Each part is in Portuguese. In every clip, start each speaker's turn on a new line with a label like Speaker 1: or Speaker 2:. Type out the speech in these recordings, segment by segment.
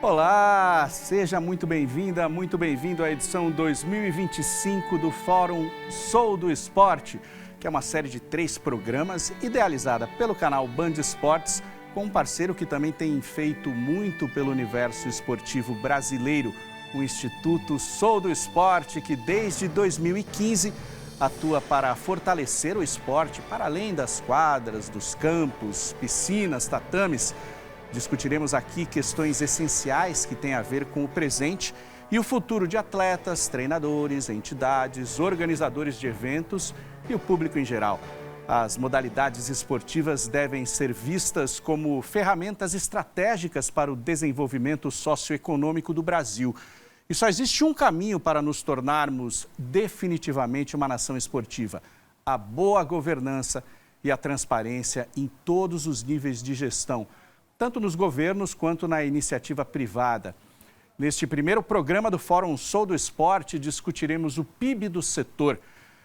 Speaker 1: Olá, seja muito bem-vinda, muito bem-vindo à edição 2025 do Fórum Sou do Esporte, que é uma série de 3 programas idealizada pelo canal Band Esportes, com um parceiro que também tem feito muito pelo universo esportivo brasileiro, o Instituto Sou do Esporte, que desde 2015 atua para fortalecer o esporte para além das quadras, dos campos, piscinas, tatames. Discutiremos aqui questões essenciais que têm a ver com o presente e o futuro de atletas, treinadores, entidades, organizadores de eventos e o público em geral. As modalidades esportivas devem ser vistas como ferramentas estratégicas para o desenvolvimento socioeconômico do Brasil. E só existe um caminho para nos tornarmos definitivamente uma nação esportiva: a boa governança e a transparência em todos os níveis de gestão, tanto nos governos quanto na iniciativa privada. Neste primeiro programa do Fórum Sou do Esporte, discutiremos o PIB do setor.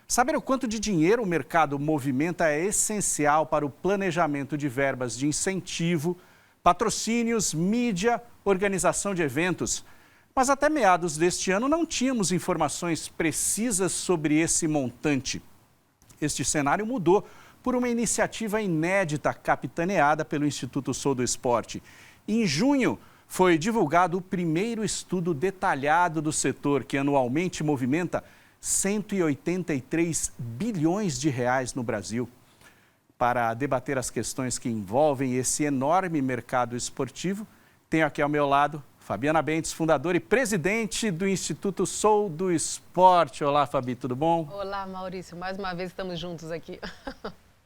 Speaker 1: Saber o quanto de dinheiro o mercado movimenta é essencial para o planejamento de verbas de incentivo, patrocínios, mídia, organização de eventos. Mas até meados deste ano não tínhamos informações precisas sobre esse montante. Este cenário mudou por uma iniciativa inédita capitaneada pelo Instituto Sou do Esporte. Em junho, foi divulgado o primeiro estudo detalhado do setor, que anualmente movimenta 183 bilhões de reais no Brasil. Para debater as questões que envolvem esse enorme mercado esportivo, tenho aqui ao meu lado Fabiana Bentes, fundadora e presidente do Instituto Sou do Esporte. Olá, Fabi, tudo bom?
Speaker 2: Olá, Maurício. Mais uma vez estamos juntos aqui.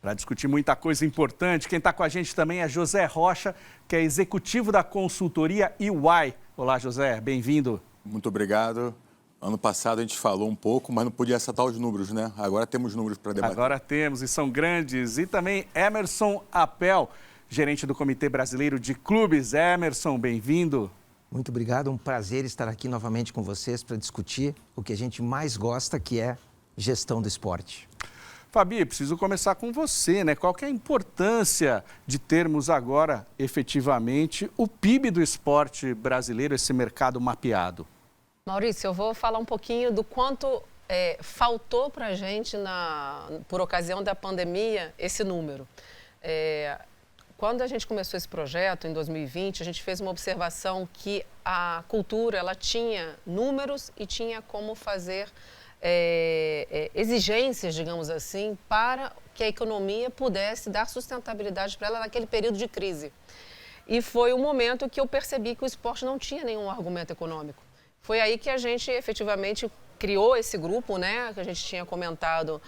Speaker 1: Para discutir muita coisa importante, quem está com a gente também é José Rocha, que é executivo da consultoria EY. Olá, José, bem-vindo.
Speaker 3: Muito obrigado. Ano passado a gente falou um pouco, mas não podia acertar os números, né? Agora temos números para debater.
Speaker 1: Agora temos, e são grandes. E também Emerson Apel, gerente do Comitê Brasileiro de Clubes. Emerson, bem-vindo.
Speaker 4: Muito obrigado, um prazer estar aqui novamente com vocês para discutir o que a gente mais gosta, que é gestão do esporte.
Speaker 1: Fabi, preciso começar com você, né? Qual que é a importância de termos agora, efetivamente, o PIB do esporte brasileiro, esse mercado mapeado?
Speaker 2: Maurício, eu vou falar um pouquinho do quanto faltou para a gente, por ocasião da pandemia, esse número. Quando a gente começou esse projeto, em 2020, a gente fez uma observação que a cultura ela tinha números e tinha como fazer exigências, digamos assim, para que a economia pudesse dar sustentabilidade para ela naquele período de crise. E foi o momento que eu percebi que o esporte não tinha nenhum argumento econômico. Foi aí que a gente efetivamente criou esse grupo, né, que a gente tinha comentado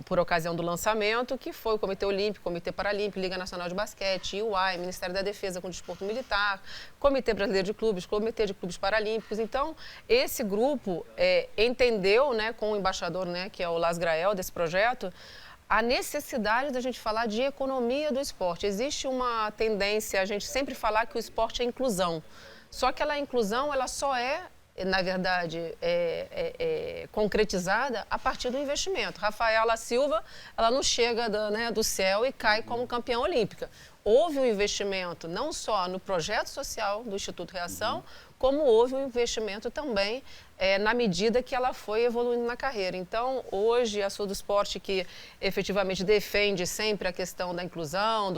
Speaker 2: por ocasião do lançamento, que foi o Comitê Olímpico, Comitê Paralímpico, Liga Nacional de Basquete, EY, Ministério da Defesa com o Desporto Militar, Comitê Brasileiro de Clubes, Comitê de Clubes Paralímpicos. Então, esse grupo entendeu, né, com o embaixador, né, que é o Las Grael desse projeto, a necessidade da gente falar de economia do esporte. Existe uma tendência a gente sempre falar que o esporte é inclusão. Só que a inclusão ela só na verdade, concretizada a partir do investimento. Rafaela Silva, ela não chega do céu e cai como campeã olímpica. Houve um investimento não só no projeto social do Instituto Reação, como houve um investimento também na medida que ela foi evoluindo na carreira. Então, hoje, a Sou do Esporte, que efetivamente defende sempre a questão da inclusão,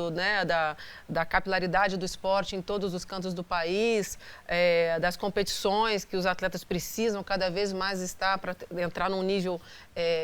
Speaker 2: da capilaridade do esporte em todos os cantos do país, das competições que os atletas precisam cada vez mais estar para entrar num nível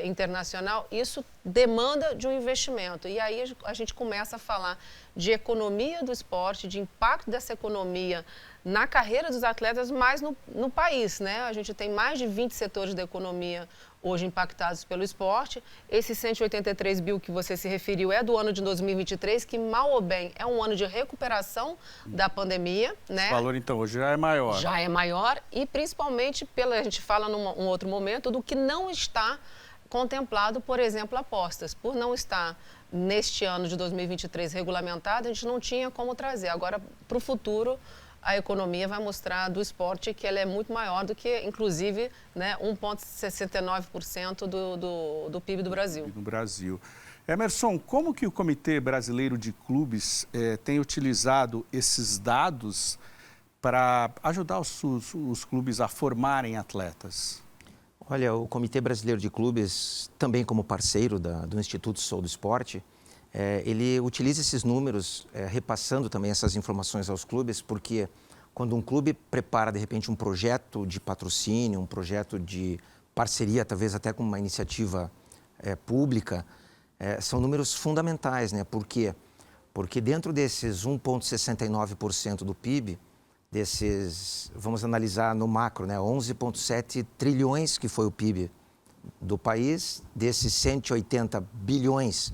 Speaker 2: internacional, isso demanda de um investimento. E aí a gente começa a falar de economia do esporte, de impacto dessa economia na carreira dos atletas, mas no país, né? A gente tem mais de 20 setores da economia hoje impactados pelo esporte. Esse 183 bi que você se referiu é do ano de 2023, que mal ou bem é um ano de recuperação da pandemia, né?
Speaker 1: O valor, então, hoje já é maior.
Speaker 2: Já é maior e principalmente, a gente fala num outro momento, do que não está contemplado, por exemplo, apostas. Por não estar neste ano de 2023 regulamentado, a gente não tinha como trazer. Agora, para o futuro, a economia vai mostrar do esporte que ela é muito maior do que, inclusive, né, 1,69% do PIB do Brasil.
Speaker 1: No Brasil. Emerson, como que o Comitê Brasileiro de Clubes tem utilizado esses dados para ajudar os clubes a formarem atletas?
Speaker 4: Olha, o Comitê Brasileiro de Clubes, também como parceiro do Instituto Sou do Esporte, ele utiliza esses números, repassando também essas informações aos clubes, porque quando um clube prepara, de repente, um projeto de patrocínio, um projeto de parceria, talvez até com uma iniciativa pública, são números fundamentais, né? Por quê? Porque dentro desses 1,69% do PIB, vamos analisar no macro, né? 11,7 trilhões que foi o PIB do país, desses 180 bilhões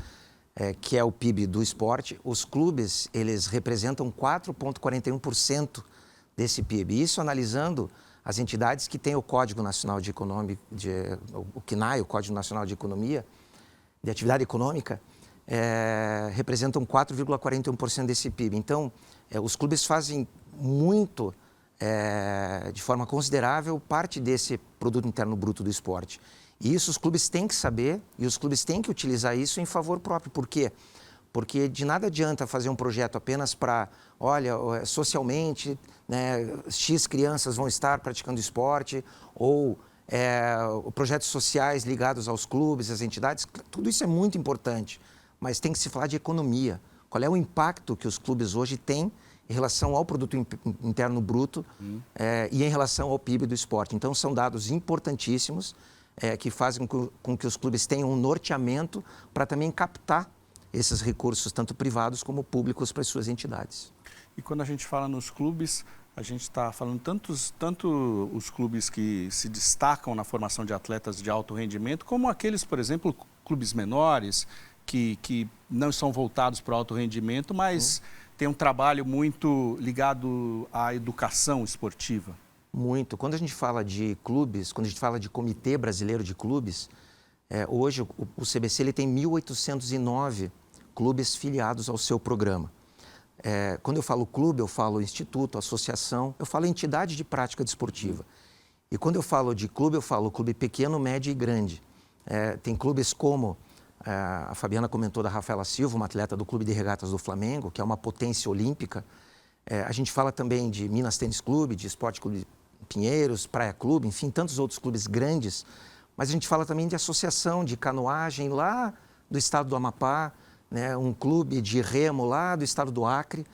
Speaker 4: que é o PIB do esporte, os clubes, eles representam 4,41% desse PIB. Isso analisando as entidades que têm o Código Nacional de Economia, o CNAE, o Código Nacional de Economia, de Atividade Econômica, representam 4,41% desse PIB. Então, os clubes fazem muito, de forma considerável, parte desse produto interno bruto do esporte. E isso os clubes têm que saber e os clubes têm que utilizar isso em favor próprio. Por quê? Porque de nada adianta fazer um projeto apenas para, olha, socialmente, né, X crianças vão estar praticando esporte, ou projetos sociais ligados aos clubes, às entidades. Tudo isso é muito importante, mas tem que se falar de economia. Qual é o impacto que os clubes hoje têm em relação ao produto interno bruto e em relação ao PIB do esporte. Então, são dados importantíssimos que fazem com que os clubes tenham um norteamento para também captar esses recursos, tanto privados como públicos, para as suas entidades.
Speaker 1: E quando a gente fala nos clubes, a gente está falando tanto os clubes que se destacam na formação de atletas de alto rendimento, como aqueles, por exemplo, clubes menores, que não são voltados para o alto rendimento, mas tem um trabalho muito ligado à educação esportiva.
Speaker 4: Muito. Quando a gente fala de clubes, quando a gente fala de Comitê Brasileiro de Clubes, hoje o CBC ele tem 1.809 clubes filiados ao seu programa. Quando eu falo clube, eu falo instituto, associação, eu falo entidade de prática desportiva. E quando eu falo de clube, eu falo clube pequeno, médio e grande. Tem clubes como, a Fabiana comentou da Rafaela Silva, uma atleta do Clube de Regatas do Flamengo, que é uma potência olímpica. A gente fala também de Minas Tênis Clube, de Esporte Clube Pinheiros, Praia Clube, enfim, tantos outros clubes grandes. Mas a gente fala também de associação de canoagem lá do estado do Amapá, né, um clube de remo lá do estado do Acre,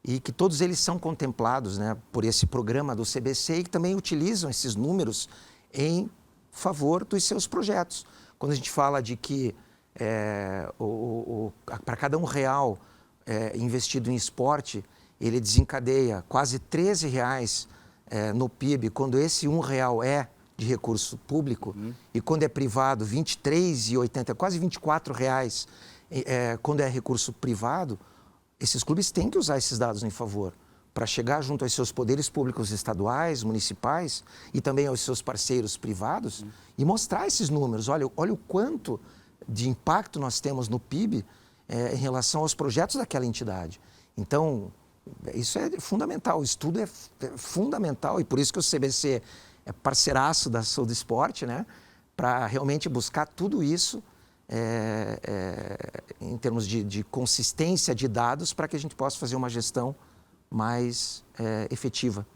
Speaker 4: e que todos eles são contemplados, né, por esse programa do CBC e que também utilizam esses números em favor dos seus projetos. Quando a gente fala de que para cada R$1 investido em esporte, ele desencadeia quase R$13 no PIB, quando esse R$1 é de recurso público, e quando é privado, R$ 23,80, quase R$24, quando é recurso privado, esses clubes têm que usar esses dados em favor, para chegar junto aos seus poderes públicos estaduais, municipais, e também aos seus parceiros privados, e mostrar esses números. Olha o quanto de impacto nós temos no PIB em relação aos projetos daquela entidade. Então, isso é fundamental, o estudo é fundamental, e por isso que o CBC é parceiraço da Sou do Esporte, né? Para realmente buscar tudo isso em termos de consistência de dados, para que a gente possa fazer uma gestão mais efetiva.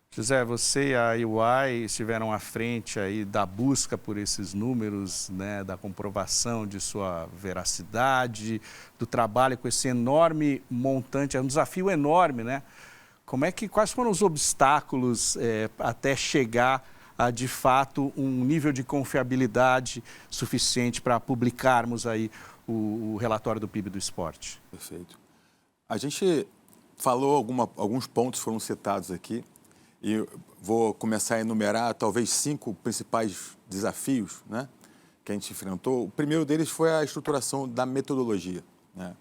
Speaker 1: José, você e a EY estiveram à frente aí da busca por esses números, né, da comprovação de sua veracidade, do trabalho com esse enorme montante, é um desafio enorme, né? Quais foram os obstáculos até chegar a, de fato, um nível de confiabilidade suficiente para publicarmos aí o relatório do PIB do esporte?
Speaker 3: Perfeito. A gente falou, alguns pontos foram citados aqui, e vou começar a enumerar talvez 5 principais desafios, né, que a gente enfrentou. O primeiro deles foi a estruturação da metodologia, né?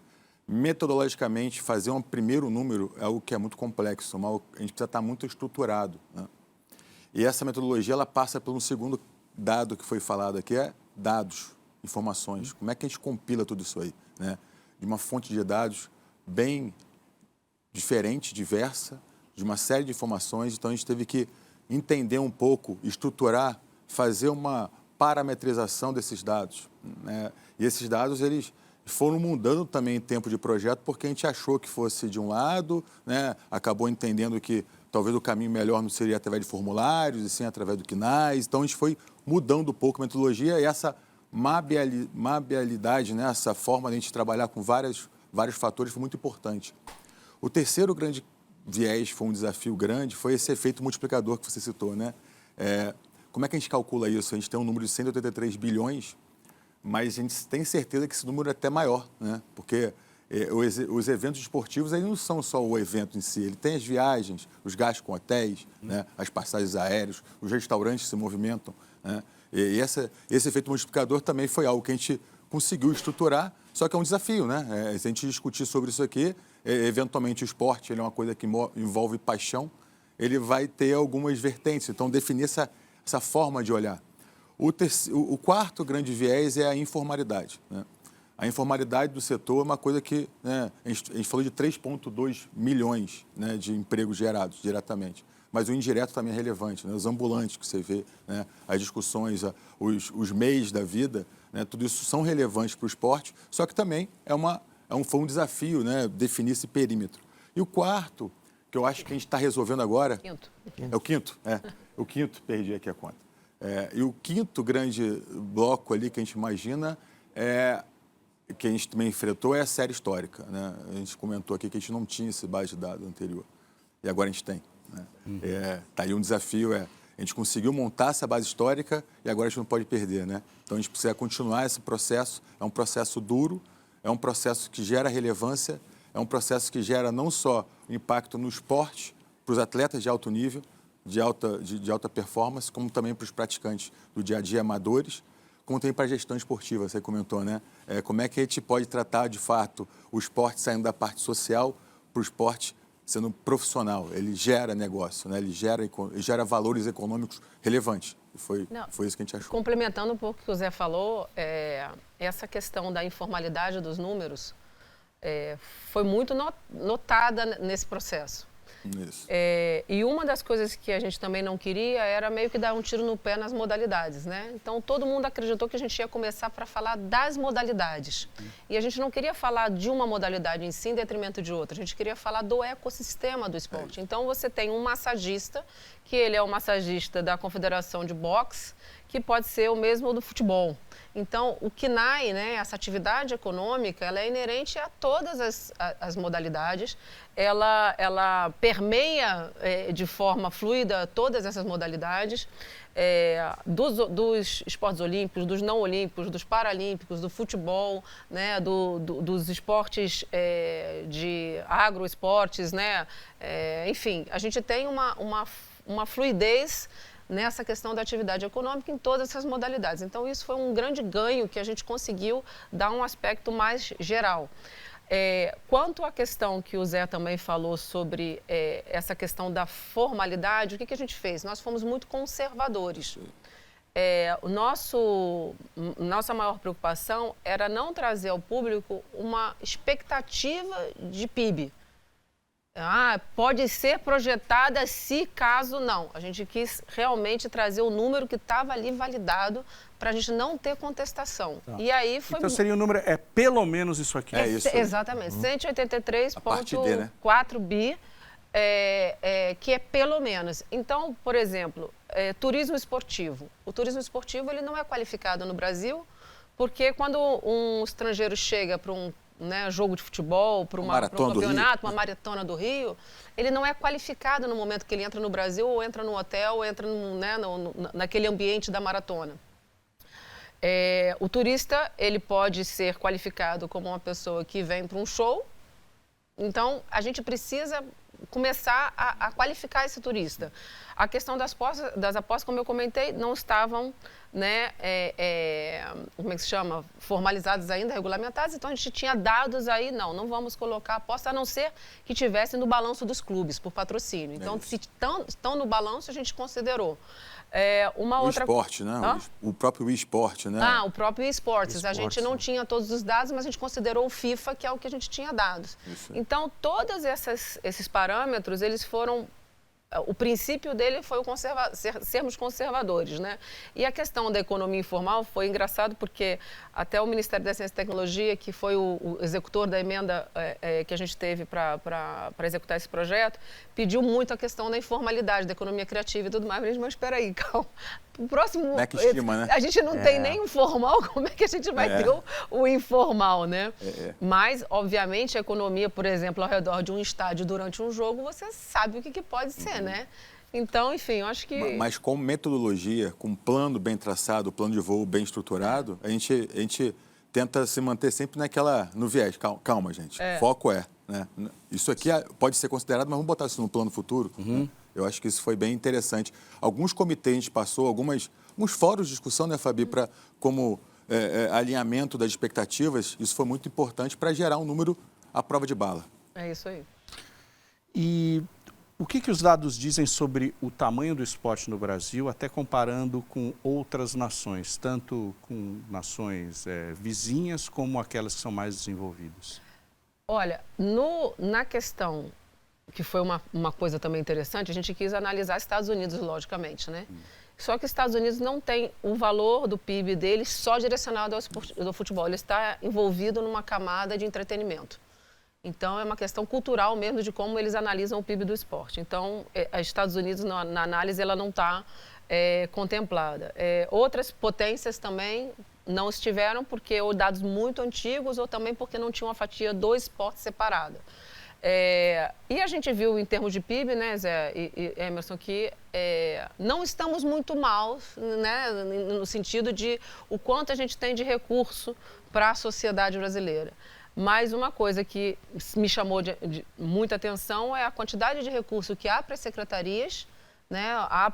Speaker 3: Metodologicamente, fazer um primeiro número é algo que é muito complexo, a gente precisa estar muito estruturado, né? E essa metodologia ela passa por um segundo dado que foi falado aqui, dados, informações. Como é que a gente compila tudo isso aí, né? De uma fonte de dados bem diferente, diversa, de uma série de informações. Então, a gente teve que entender um pouco, estruturar, fazer uma parametrização desses dados, né? E esses dados, eles foram mudando também em tempo de projeto, porque a gente achou que fosse de um lado, né? Acabou entendendo que talvez o caminho melhor não seria através de formulários, e sim através do CNAS. Então, a gente foi mudando um pouco a metodologia e essa mabialidade, né, essa forma de a gente trabalhar com vários fatores foi muito importante. O terceiro grande viés, foi um desafio grande, foi esse efeito multiplicador que você citou, né? Como é que a gente calcula isso? A gente tem um número de 183 bilhões, mas a gente tem certeza que esse número é até maior, né? Porque os eventos esportivos aí não são só o evento em si, ele tem as viagens, os gastos com hotéis, né? As passagens aéreas, os restaurantes se movimentam, né? E esse efeito multiplicador também foi algo que a gente conseguiu estruturar, só que é um desafio, né? Se a gente discutir sobre isso aqui, eventualmente o esporte ele é uma coisa que envolve paixão, ele vai ter algumas vertentes, então definir essa forma de olhar. O quarto grande viés é a informalidade, né? A informalidade do setor é uma coisa que, né, a gente falou de 3,2 milhões, né, de empregos gerados diretamente, mas o indireto também é relevante, né? Os ambulantes que você vê, né, as discussões, os MEIs da vida, né, tudo isso são relevantes para o esporte, só que também foi um desafio, né, definir esse perímetro. E o quarto, que eu acho que a gente está resolvendo agora...
Speaker 2: Quinto.
Speaker 3: É o quinto? O quinto, perdi aqui a conta. E o quinto grande bloco ali que a gente imagina que a gente também enfrentou é a série histórica, né? A gente comentou aqui que a gente não tinha esse base de dados anterior. E agora a gente tem, né? Tá aí um desafio, a gente conseguiu montar essa base histórica e agora a gente não pode perder, né? Então a gente precisa continuar esse processo, é um processo duro, é um processo que gera relevância, é um processo que gera não só impacto no esporte, para os atletas de alto nível, de alta performance, como também para os praticantes do dia a dia amadores, como também para a gestão esportiva, você comentou, né? Como é que a gente pode tratar, de fato, o esporte saindo da parte social para o esporte sendo profissional? Ele gera negócio, né? Ele gera valores econômicos relevantes. Foi isso que a gente achou.
Speaker 2: Complementando um pouco o que o Zé falou, essa questão da informalidade dos números foi muito notada nesse processo.
Speaker 3: Isso.
Speaker 2: E uma das coisas que a gente também não queria era meio que dar um tiro no pé nas modalidades, né? Então, todo mundo acreditou que a gente ia começar para falar das modalidades. E a gente não queria falar de uma modalidade em si em detrimento de outra. A gente queria falar do ecossistema do esporte. Então, você tem um massagista, que ele é o massagista da Confederação de Boxe, que pode ser o mesmo do futebol. Então, o CNAE, né, essa atividade econômica, ela é inerente a todas as modalidades, ela permeia de forma fluida todas essas modalidades, dos esportes olímpicos, dos não olímpicos, dos paralímpicos, do futebol, né, dos esportes de agroesportes, né, enfim, a gente tem uma fluidez nessa questão da atividade econômica em todas essas modalidades. Então, isso foi um grande ganho que a gente conseguiu dar um aspecto mais geral. Quanto à questão que o Zé também falou sobre essa questão da formalidade, o que a gente fez? Nós fomos muito conservadores. Nossa maior preocupação era não trazer ao público uma expectativa de PIB. Pode ser projetada se caso não. A gente quis realmente trazer o número que estava ali validado para a gente não ter contestação. Tá. E aí foi...
Speaker 1: Então seria o número, pelo menos isso aqui.
Speaker 3: Isso.
Speaker 2: Exatamente, 183,4 bi, que é pelo menos. Então, por exemplo, turismo esportivo. O turismo esportivo ele não é qualificado no Brasil, porque quando um estrangeiro chega para um jogo de futebol, para um campeonato, uma maratona do Rio, ele não é qualificado no momento que ele entra no Brasil, ou entra no hotel, ou entra naquele ambiente da maratona. O turista, ele pode ser qualificado como uma pessoa que vem para um show, então a gente precisa começar a qualificar esse turista. A questão das apostas, como eu comentei, não estavam, como é que se chama? Formalizadas ainda, regulamentadas, então a gente tinha dados aí, não vamos colocar aposta, a não ser que tivesse no balanço dos clubes, por patrocínio. Então, se estão no balanço, a gente considerou.
Speaker 3: Esporte, né? O próprio esporte, né?
Speaker 2: O próprio esportes. A gente não tinha todos os dados, mas a gente considerou o FIFA, que é o que a gente tinha dados. Então, todos esses parâmetros, eles foram o princípio dele foi sermos conservadores, né? E a questão da economia informal foi engraçado porque até o Ministério da Ciência e Tecnologia, que foi o executor da emenda que a gente teve para executar esse projeto, pediu muito a questão da informalidade, da economia criativa e tudo mais. Mas espera aí, calma. O próximo...
Speaker 3: Como é que estima, né?
Speaker 2: A gente não tem nem o formal, como é que a gente vai ter o informal, né? Mas, obviamente, a economia, por exemplo, ao redor de um estádio durante um jogo, você sabe o que pode ser, né? Então, enfim, eu acho que...
Speaker 3: Mas com metodologia, com plano bem traçado, plano de voo bem estruturado, a gente tenta se manter sempre no viés. Calma, gente. Foco né? Isso aqui pode ser considerado, mas vamos botar isso no plano futuro. Né? Eu acho que isso foi bem interessante. Alguns comitês a gente passou, alguns fóruns de discussão, né, Fabi, como alinhamento das expectativas, isso foi muito importante para gerar um número à prova de bala.
Speaker 2: É isso aí.
Speaker 1: E o que os dados dizem sobre o tamanho do esporte no Brasil, até comparando com outras nações, tanto com nações vizinhas como aquelas que são mais desenvolvidas?
Speaker 2: Olha, na questão, que foi uma coisa também interessante, a gente quis analisar Estados Unidos, logicamente, né? Só que os Estados Unidos não tem o valor do PIB deles só direcionado ao futebol, ele está envolvido numa camada de entretenimento. Então, é uma questão cultural mesmo de como eles analisam o PIB do esporte. Então, os Estados Unidos, na análise, ela não está contemplada. Outras potências também não estiveram porque ou dados muito antigos ou também porque não tinham uma fatia do esporte separada. E a gente viu em termos de PIB, né, Zé e Emerson, que não estamos muito mal, né, no sentido de o quanto a gente tem de recurso para a sociedade brasileira. Mas uma coisa que me chamou de muita atenção é a quantidade de recurso que há para as secretarias, né, há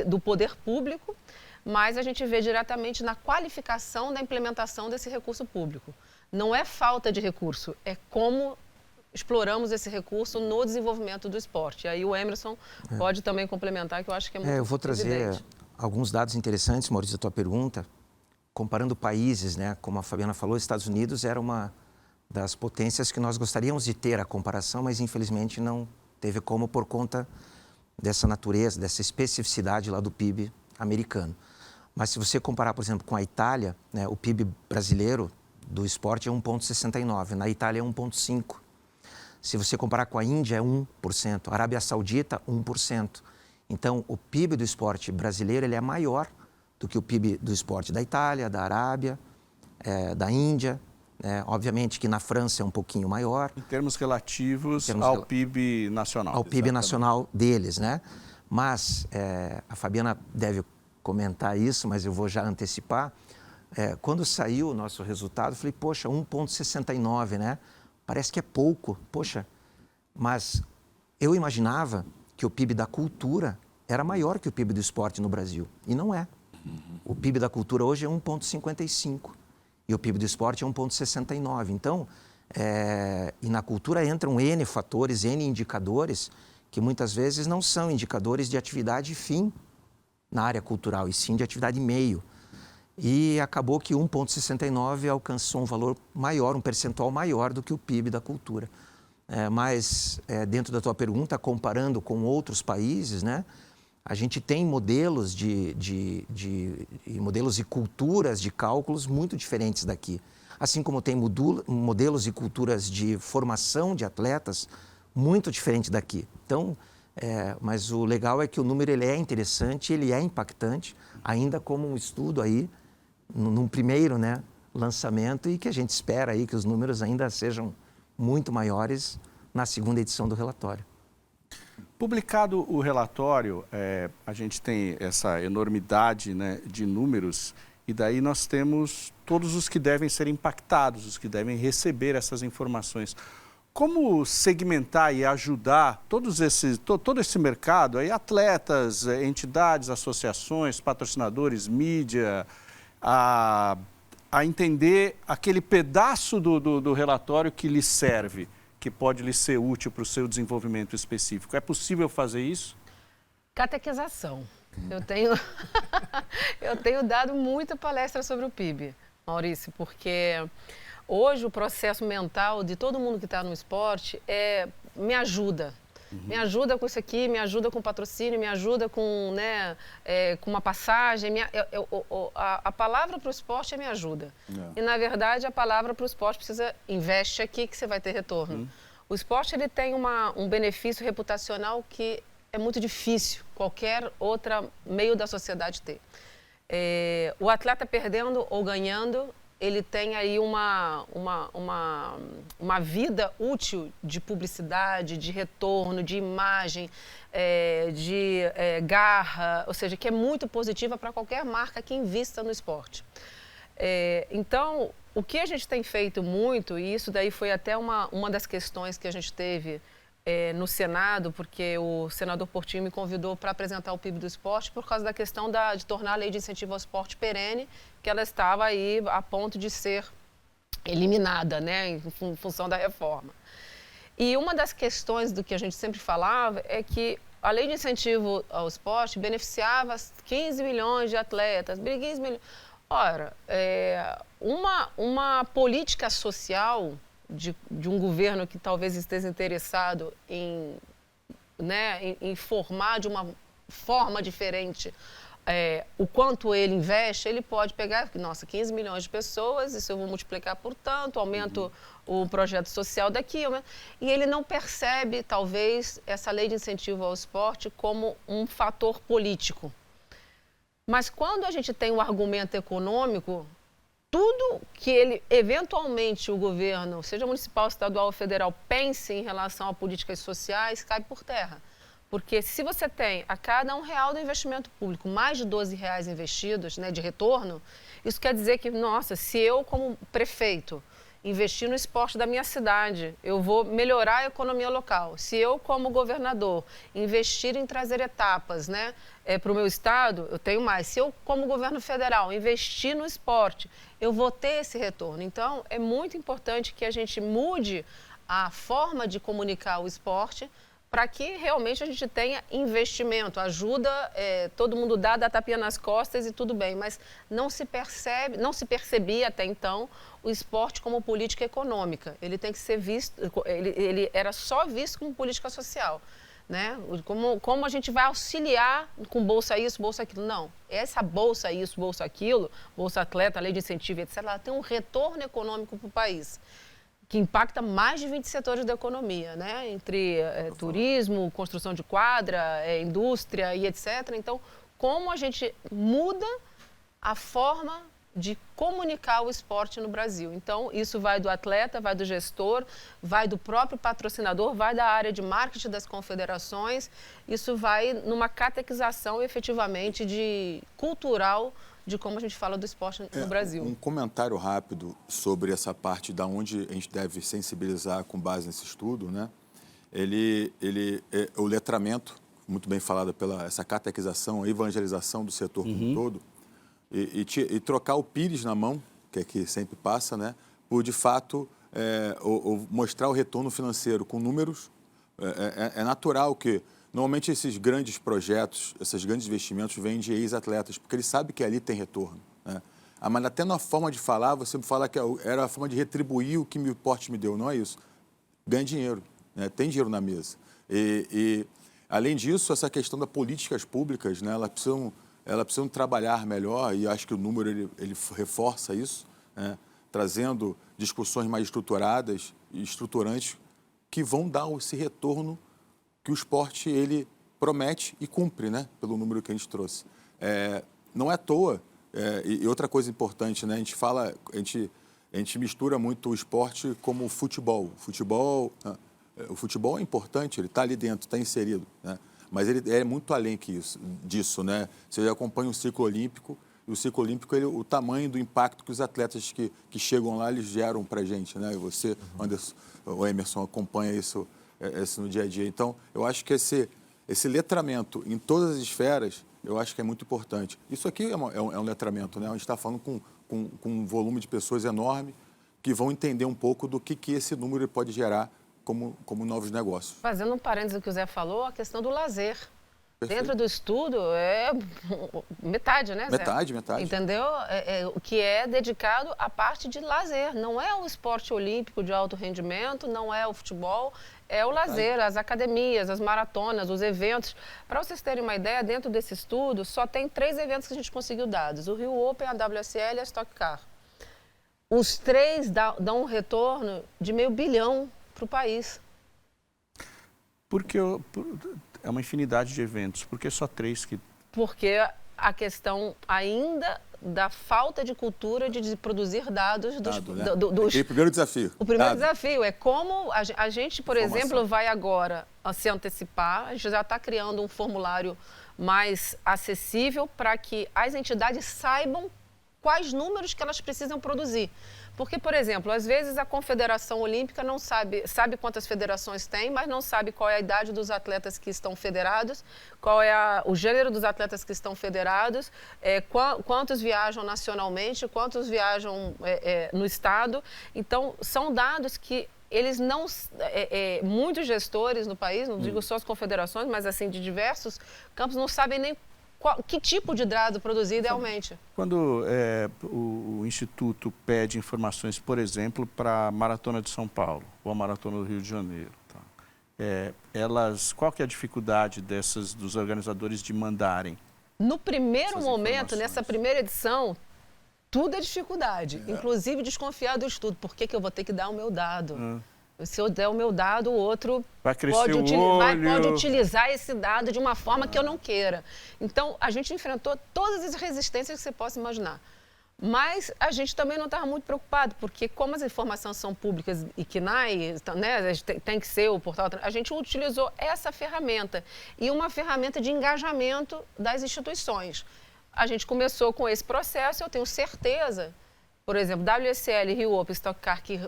Speaker 2: do poder público, mas a gente vê diretamente na qualificação da implementação desse recurso público. Não é falta de recurso, é como exploramos esse recurso no desenvolvimento do esporte. E aí o Emerson pode também complementar, que eu acho que é muito
Speaker 4: Eu vou trazer
Speaker 2: evidente.
Speaker 4: alguns dados interessantes, Maurício, a tua pergunta. Comparando países, né, como a Fabiana falou, Estados Unidos era uma das potências que nós gostaríamos de ter a comparação, mas infelizmente não teve como por conta dessa natureza, dessa especificidade lá do PIB americano. Mas se você comparar, por exemplo, com a Itália, né, o PIB brasileiro do esporte é 1,69, na Itália é 1,5. Se você comparar com a Índia, é 1%, a Arábia Saudita, 1%. Então, o PIB do esporte brasileiro ele é maior do que o PIB do esporte da Itália, da Arábia, da Índia. Obviamente que na França é um pouquinho maior.
Speaker 1: Em termos relativos ao PIB nacional.
Speaker 4: Ao PIB nacional deles, né? Mas a Fabiana deve comentar isso, mas eu vou já antecipar. Quando saiu o nosso resultado, eu falei, poxa, 1,69, né? Parece que é pouco, poxa. Mas eu imaginava que o PIB da cultura era maior que o PIB do esporte no Brasil. E não é. O PIB da cultura hoje é 1,55. E o PIB do esporte é 1,69. Então, e na cultura entram N fatores, N indicadores, que muitas vezes não são indicadores de atividade fim na área cultural, e sim de atividade meio. E acabou que 1,69 alcançou um valor maior, um percentual maior do que o PIB da cultura. Mas, dentro da tua pergunta, comparando com outros países, né, a gente tem modelos modelos e culturas de cálculos muito diferentes daqui. Assim como tem modelos e culturas de formação de atletas muito diferentes daqui. Então, mas o legal é que o número ele é interessante, ele é impactante, ainda como um estudo aí, num primeiro, né, lançamento, e que a gente espera aí que os números ainda sejam muito maiores na segunda edição do relatório.
Speaker 1: Publicado o relatório, a gente tem essa enormidade, né, de números, e daí nós temos todos os que devem ser impactados, os que devem receber essas informações. Como segmentar e ajudar todo esse mercado, aí, atletas, entidades, associações, patrocinadores, mídia, a entender aquele pedaço do relatório que lhes serve, que pode lhe ser útil para o seu desenvolvimento específico? É possível fazer isso?
Speaker 2: Catequização. Eu tenho dado muita palestra sobre o PIB, Maurício, porque hoje o processo mental de todo mundo que está no esporte me ajuda. Me ajuda com isso aqui, me ajuda com patrocínio, me ajuda com, né, com uma passagem. A palavra para o esporte é me ajuda. E, na verdade, a palavra para o esporte precisa investe aqui que você vai ter retorno. O esporte ele tem um benefício reputacional que é muito difícil qualquer outro meio da sociedade ter. O atleta perdendo ou ganhando, ele tem aí uma vida útil de publicidade, de retorno, de imagem, de garra, ou seja, que é muito positiva para qualquer marca que invista no esporte. Então, o que a gente tem feito muito, e isso daí foi até uma das questões que a gente teve no Senado, porque o senador Portinho me convidou para apresentar o PIB do esporte por causa da questão de tornar a lei de incentivo ao esporte perene, que ela estava aí a ponto de ser eliminada, né, em função da reforma. E uma das questões do que a gente sempre falava é que a lei de incentivo ao esporte beneficiava 15 milhões de atletas, 15 milhões. Ora, uma política social de um governo que talvez esteja interessado em formar de uma forma diferente o quanto ele investe, ele pode pegar, 15 milhões de pessoas, isso eu vou multiplicar por tanto, aumento o projeto social daqui, e ele não percebe, talvez, essa lei de incentivo ao esporte como um fator político. Mas quando a gente tem um argumento econômico, tudo que ele, eventualmente, o governo, seja municipal, estadual ou federal, pense em relação a políticas sociais, cai por terra. Porque se você tem a cada R$1 do investimento público, mais de R$12 investidos, né, de retorno, isso quer dizer que, nossa, se eu, como prefeito, investir no esporte da minha cidade, eu vou melhorar a economia local. Se eu, como governador, investir em trazer etapas, né, para o meu estado, eu tenho mais. Se eu, como governo federal, investir no esporte, eu vou ter esse retorno. Então, é muito importante que a gente mude a forma de comunicar o esporte para que realmente a gente tenha investimento, ajuda, todo mundo dá tapinha nas costas e tudo bem, mas não se percebia até então o esporte como política econômica. Ele tem que ser visto, ele era só visto como política social, né? Como a gente vai auxiliar com bolsa isso, bolsa aquilo. Não, essa bolsa isso, bolsa aquilo, bolsa atleta, lei de incentivo, etc., ela tem um retorno econômico para o país, que impacta mais de 20 setores da economia, né? Entre turismo, construção de quadra, indústria e etc. Então, como a gente muda a forma de comunicar o esporte no Brasil. Então, isso vai do atleta, vai do gestor, vai do próprio patrocinador, vai da área de marketing das confederações. Isso vai numa catequização, efetivamente, cultural de como a gente fala do esporte no Brasil.
Speaker 3: Um comentário rápido sobre essa parte da onde a gente deve sensibilizar com base nesse estudo, né? O letramento, muito bem falado pela essa catequização, a evangelização do setor como um todo, e trocar o pires na mão, que é que sempre passa, né? Por, de fato, mostrar o retorno financeiro com números. É natural que normalmente esses grandes projetos, esses grandes investimentos vêm de ex-atletas, porque eles sabem que ali tem retorno, né? Mas até na forma de falar, você fala que era a forma de retribuir o que o esporte me deu. Não é isso. Ganha dinheiro, né? Tem dinheiro na mesa. Além disso, essa questão das políticas públicas, né? Elas precisam trabalhar melhor, e acho que o número ele reforça isso, né? Trazendo discussões mais estruturadas e estruturantes que vão dar esse retorno que o esporte ele promete e cumpre, né? Pelo número que a gente trouxe. Não é à toa. E outra coisa importante, né? A gente mistura muito o esporte como o futebol. O futebol é importante, ele está ali dentro, está inserido, né? Mas ele é muito além disso, né? Você acompanha o ciclo olímpico, e o ciclo olímpico, o tamanho do impacto que os atletas que chegam lá, eles geram para a gente, né? E você, Anderson, o Emerson, acompanha isso no dia a dia. Então, eu acho que esse letramento em todas as esferas, eu acho que é muito importante. Isso aqui é um letramento, né? A gente está falando com um volume de pessoas enorme que vão entender um pouco do que esse número pode gerar como novos negócios.
Speaker 2: Fazendo um parênteses do que o Zé falou, a questão do lazer.
Speaker 3: Perfeito.
Speaker 2: Dentro do estudo é metade, né, Zé?
Speaker 3: Metade.
Speaker 2: Entendeu? O que é dedicado à parte de lazer. Não é o esporte olímpico de alto rendimento, não é o futebol, é o lazer, as academias, as maratonas, os eventos. Para vocês terem uma ideia, dentro desse estudo, só tem 3 eventos que a gente conseguiu dados. O Rio Open, a WSL e a Stock Car. Os 3 dão um retorno de $500 milhão para o país.
Speaker 1: Porque é uma infinidade de eventos. Por que só 3 que...
Speaker 2: Porque a questão ainda da falta de cultura de produzir dados dos...
Speaker 3: Aquele primeiro desafio.
Speaker 2: O primeiro desafio é como a gente, por exemplo, vai agora se antecipar. A gente já está criando um formulário mais acessível para que as entidades saibam quais números que elas precisam produzir. Porque, por exemplo, às vezes a Confederação Olímpica não sabe quantas federações tem, mas não sabe qual é a idade dos atletas que estão federados, qual é o gênero dos atletas que estão federados, quantos viajam nacionalmente, quantos viajam no estado. Então, são dados que eles não... muitos gestores no país, não digo só as confederações, mas assim, de diversos campos, não sabem nem que tipo de dado produzir idealmente.
Speaker 1: Quando o Instituto pede informações, por exemplo, para a Maratona de São Paulo ou a Maratona do Rio de Janeiro, tá? Qual que é a dificuldade dos organizadores de mandarem?
Speaker 2: No primeiro momento, nessa primeira edição, tudo é dificuldade, inclusive desconfiar do estudo. Por que eu vou ter que dar o meu dado? Se eu der o meu dado, o outro pode utilizar esse dado de uma forma que eu não queira. Então, a gente enfrentou todas as resistências que você possa imaginar. Mas a gente também não estava muito preocupado, porque como as informações são públicas e KNAI, né, tem que ser o portal, a gente utilizou essa ferramenta e uma ferramenta de engajamento das instituições. A gente começou com esse processo, eu tenho certeza. Por exemplo, WSL, Rio Open, Stock Car, que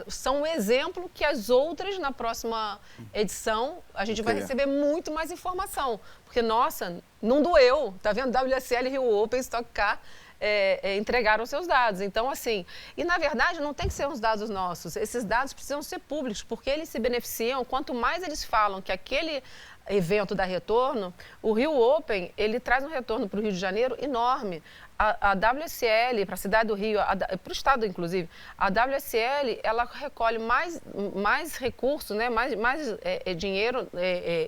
Speaker 2: são um exemplo que as outras, na próxima edição, a gente vai receber muito mais informação. Porque, nossa, não doeu. Tá vendo? WSL, Rio Open, Stock Car entregaram seus dados. Então, assim, e na verdade não tem que ser os dados nossos. Esses dados precisam ser públicos, porque eles se beneficiam. Quanto mais eles falam que aquele evento dá retorno, o Rio Open, ele traz um retorno para o Rio de Janeiro enorme. A WSL, para a cidade do Rio, para o estado, inclusive, a WSL, ela recolhe mais recursos, né, mais dinheiro,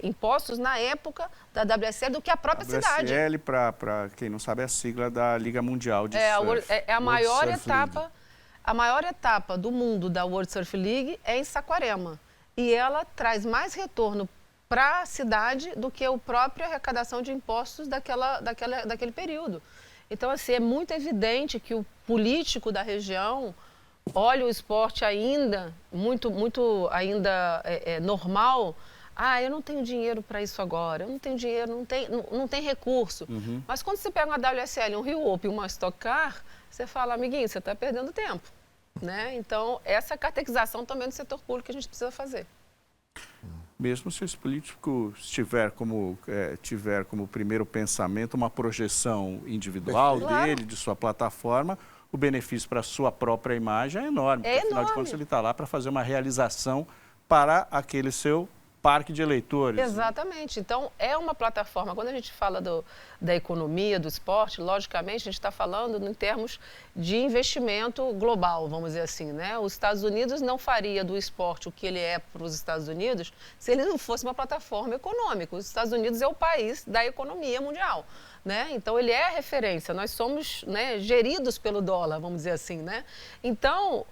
Speaker 2: impostos na época da WSL do que a própria cidade.
Speaker 1: WSL, para quem não sabe, é a sigla da Liga Mundial de Surf.
Speaker 2: É a maior etapa, a maior etapa do mundo da World Surf League é em Saquarema. E ela traz mais retorno para a cidade do que a própria arrecadação de impostos daquele período. Então, assim, é muito evidente que o político da região olha o esporte ainda, muito ainda normal. Eu não tenho dinheiro para isso agora, eu não tenho dinheiro, não tem recurso. Mas quando você pega uma WSL, um Rio Open, uma Stock Car, você fala, amiguinho, você está perdendo tempo. Né? Então, essa catequização também do setor público que a gente precisa fazer.
Speaker 1: Mesmo se esse político tiver como primeiro pensamento uma projeção individual dele, de sua plataforma, o benefício para a sua própria imagem é enorme. Porque, afinal de contas, ele está lá para fazer uma realização para aquele seu parque de eleitores.
Speaker 2: Exatamente. Então, é uma plataforma. Quando a gente fala da economia, do esporte, logicamente, a gente está falando em termos de investimento global, vamos dizer assim, né? Os Estados Unidos não faria do esporte o que ele é para os Estados Unidos se ele não fosse uma plataforma econômica. Os Estados Unidos é o país da economia mundial, né? Então, ele é a referência. Nós somos, né, geridos pelo dólar, vamos dizer assim, né? Então,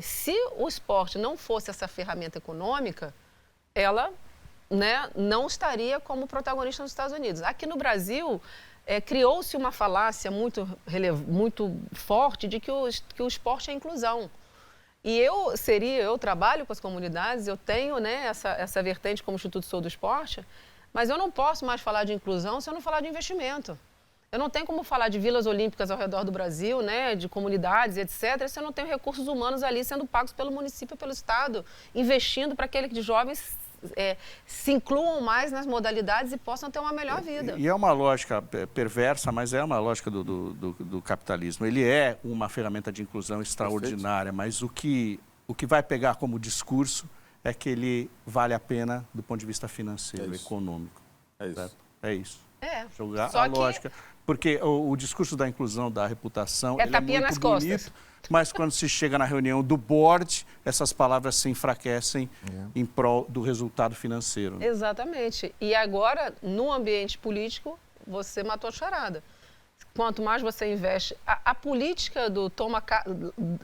Speaker 2: se o esporte não fosse essa ferramenta econômica, ela, né, não estaria como protagonista nos Estados Unidos. Aqui no Brasil, criou-se uma falácia muito forte de que o esporte é inclusão. E eu trabalho com as comunidades, eu tenho, né, essa vertente como Instituto Sou do Esporte, mas eu não posso mais falar de inclusão se eu não falar de investimento. Eu não tenho como falar de vilas olímpicas ao redor do Brasil, né, de comunidades, etc., se eu não tenho recursos humanos ali sendo pagos pelo município, pelo Estado, investindo para aqueles de jovens se incluam mais nas modalidades e possam ter uma melhor vida.
Speaker 1: E é uma lógica perversa, mas é uma lógica do capitalismo. Ele é uma ferramenta de inclusão extraordinária, mas o que vai pegar como discurso é que ele vale a pena do ponto de vista financeiro, econômico.
Speaker 3: É isso.
Speaker 1: É isso. Jogar
Speaker 2: Só
Speaker 1: a
Speaker 2: que
Speaker 1: lógica. Porque o discurso da inclusão, da reputação,
Speaker 2: é
Speaker 1: ele
Speaker 2: tapinha
Speaker 1: é muito
Speaker 2: nas
Speaker 1: bonito,
Speaker 2: costas.
Speaker 1: mas quando se chega na reunião do board, essas palavras se enfraquecem em prol do resultado financeiro.
Speaker 2: Exatamente. E agora, no ambiente político, você matou a charada. Quanto mais você investe... A política do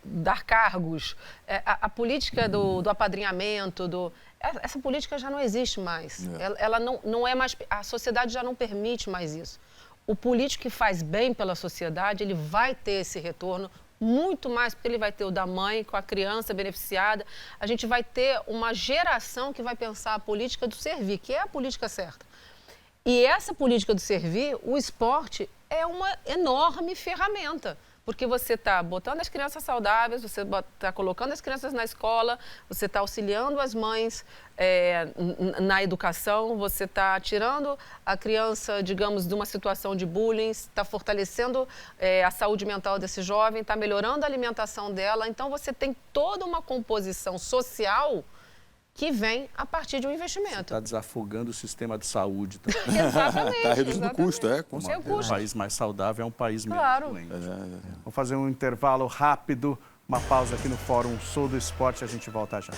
Speaker 2: dar cargos, a política do apadrinhamento, essa política já não existe mais. Ela não é mais... A sociedade já não permite mais isso. O político que faz bem pela sociedade, ele vai ter esse retorno muito mais, porque ele vai ter o da mãe com a criança beneficiada. A gente vai ter uma geração que vai pensar a política do servir, que é a política certa. E essa política do servir, o esporte é uma enorme ferramenta, porque você está botando as crianças saudáveis, você está colocando as crianças na escola, você está auxiliando as mães na educação, você está tirando a criança, digamos, de uma situação de bullying, está fortalecendo a saúde mental desse jovem, está melhorando a alimentação dela. Então, você tem toda uma composição social que vem a partir de um investimento.
Speaker 1: Está desafogando o sistema de saúde também.
Speaker 2: Exatamente.
Speaker 3: Está reduzindo o custo, com
Speaker 2: É o
Speaker 1: Um
Speaker 2: custo.
Speaker 1: país mais saudável é um país menos
Speaker 2: Claro.
Speaker 1: doente. Vamos fazer um intervalo rápido, uma pausa aqui no Fórum Sou do Esporte, a gente volta já.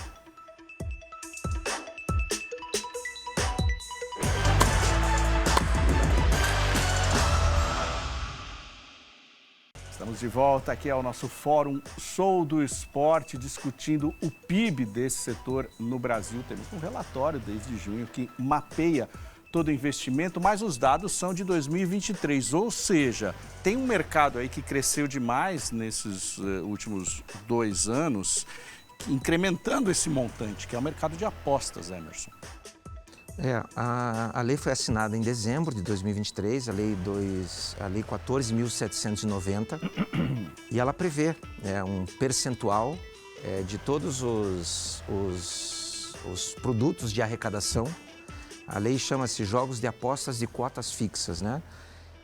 Speaker 1: Estamos de volta aqui ao nosso Fórum Sou do Esporte, discutindo o PIB desse setor no Brasil. Temos um relatório desde junho que mapeia todo o investimento, mas os dados são de 2023, ou seja, tem um mercado aí que cresceu demais nesses últimos 2 anos, incrementando esse montante, que é o mercado de apostas, Emerson.
Speaker 4: A lei foi assinada em dezembro de 2023, a lei 14.790, e ela prevê um percentual de todos os produtos de arrecadação. A lei chama-se Jogos de Apostas de Cotas Fixas, né?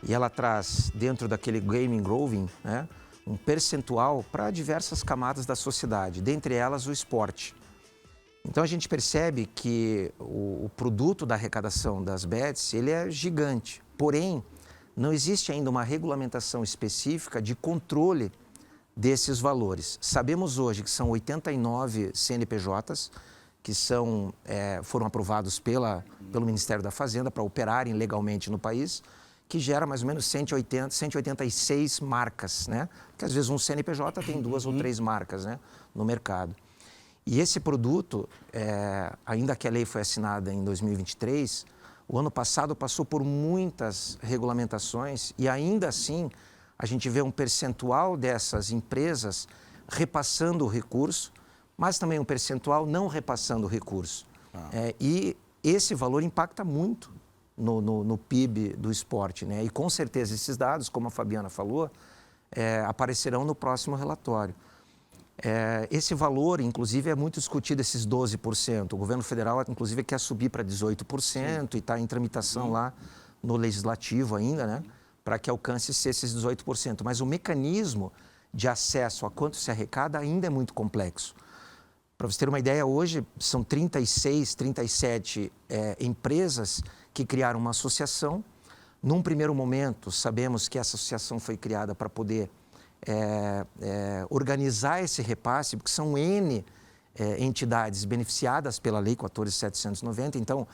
Speaker 4: E ela traz, dentro daquele gaming growing, né, um percentual para diversas camadas da sociedade, dentre elas o esporte. Então a gente percebe que o produto da arrecadação das bets, ele é gigante, porém não existe ainda uma regulamentação específica de controle desses valores. Sabemos hoje que são 89 CNPJs que foram aprovados pelo Ministério da Fazenda para operarem legalmente no país, que gera mais ou menos 186 marcas, né? Porque às vezes um CNPJ tem 2 ou 3 marcas, né, no mercado. E esse produto, ainda que a lei foi assinada em 2023, o ano passado passou por muitas regulamentações e ainda assim a gente vê um percentual dessas empresas repassando o recurso, mas também um percentual não repassando o recurso. E esse valor impacta muito no PIB do esporte, né? E com certeza esses dados, como a Fabiana falou, aparecerão no próximo relatório. Esse valor, inclusive, é muito discutido, esses 12%. O governo federal, inclusive, quer subir para 18% e está em tramitação lá no Legislativo ainda, né? Para que alcance esses 18%. Mas o mecanismo de acesso a quanto se arrecada ainda é muito complexo. Para você ter uma ideia, hoje são 36, 37 empresas que criaram uma associação. Num primeiro momento, sabemos que essa associação foi criada para poder organizar esse repasse, porque são N entidades beneficiadas pela Lei 14.790, então,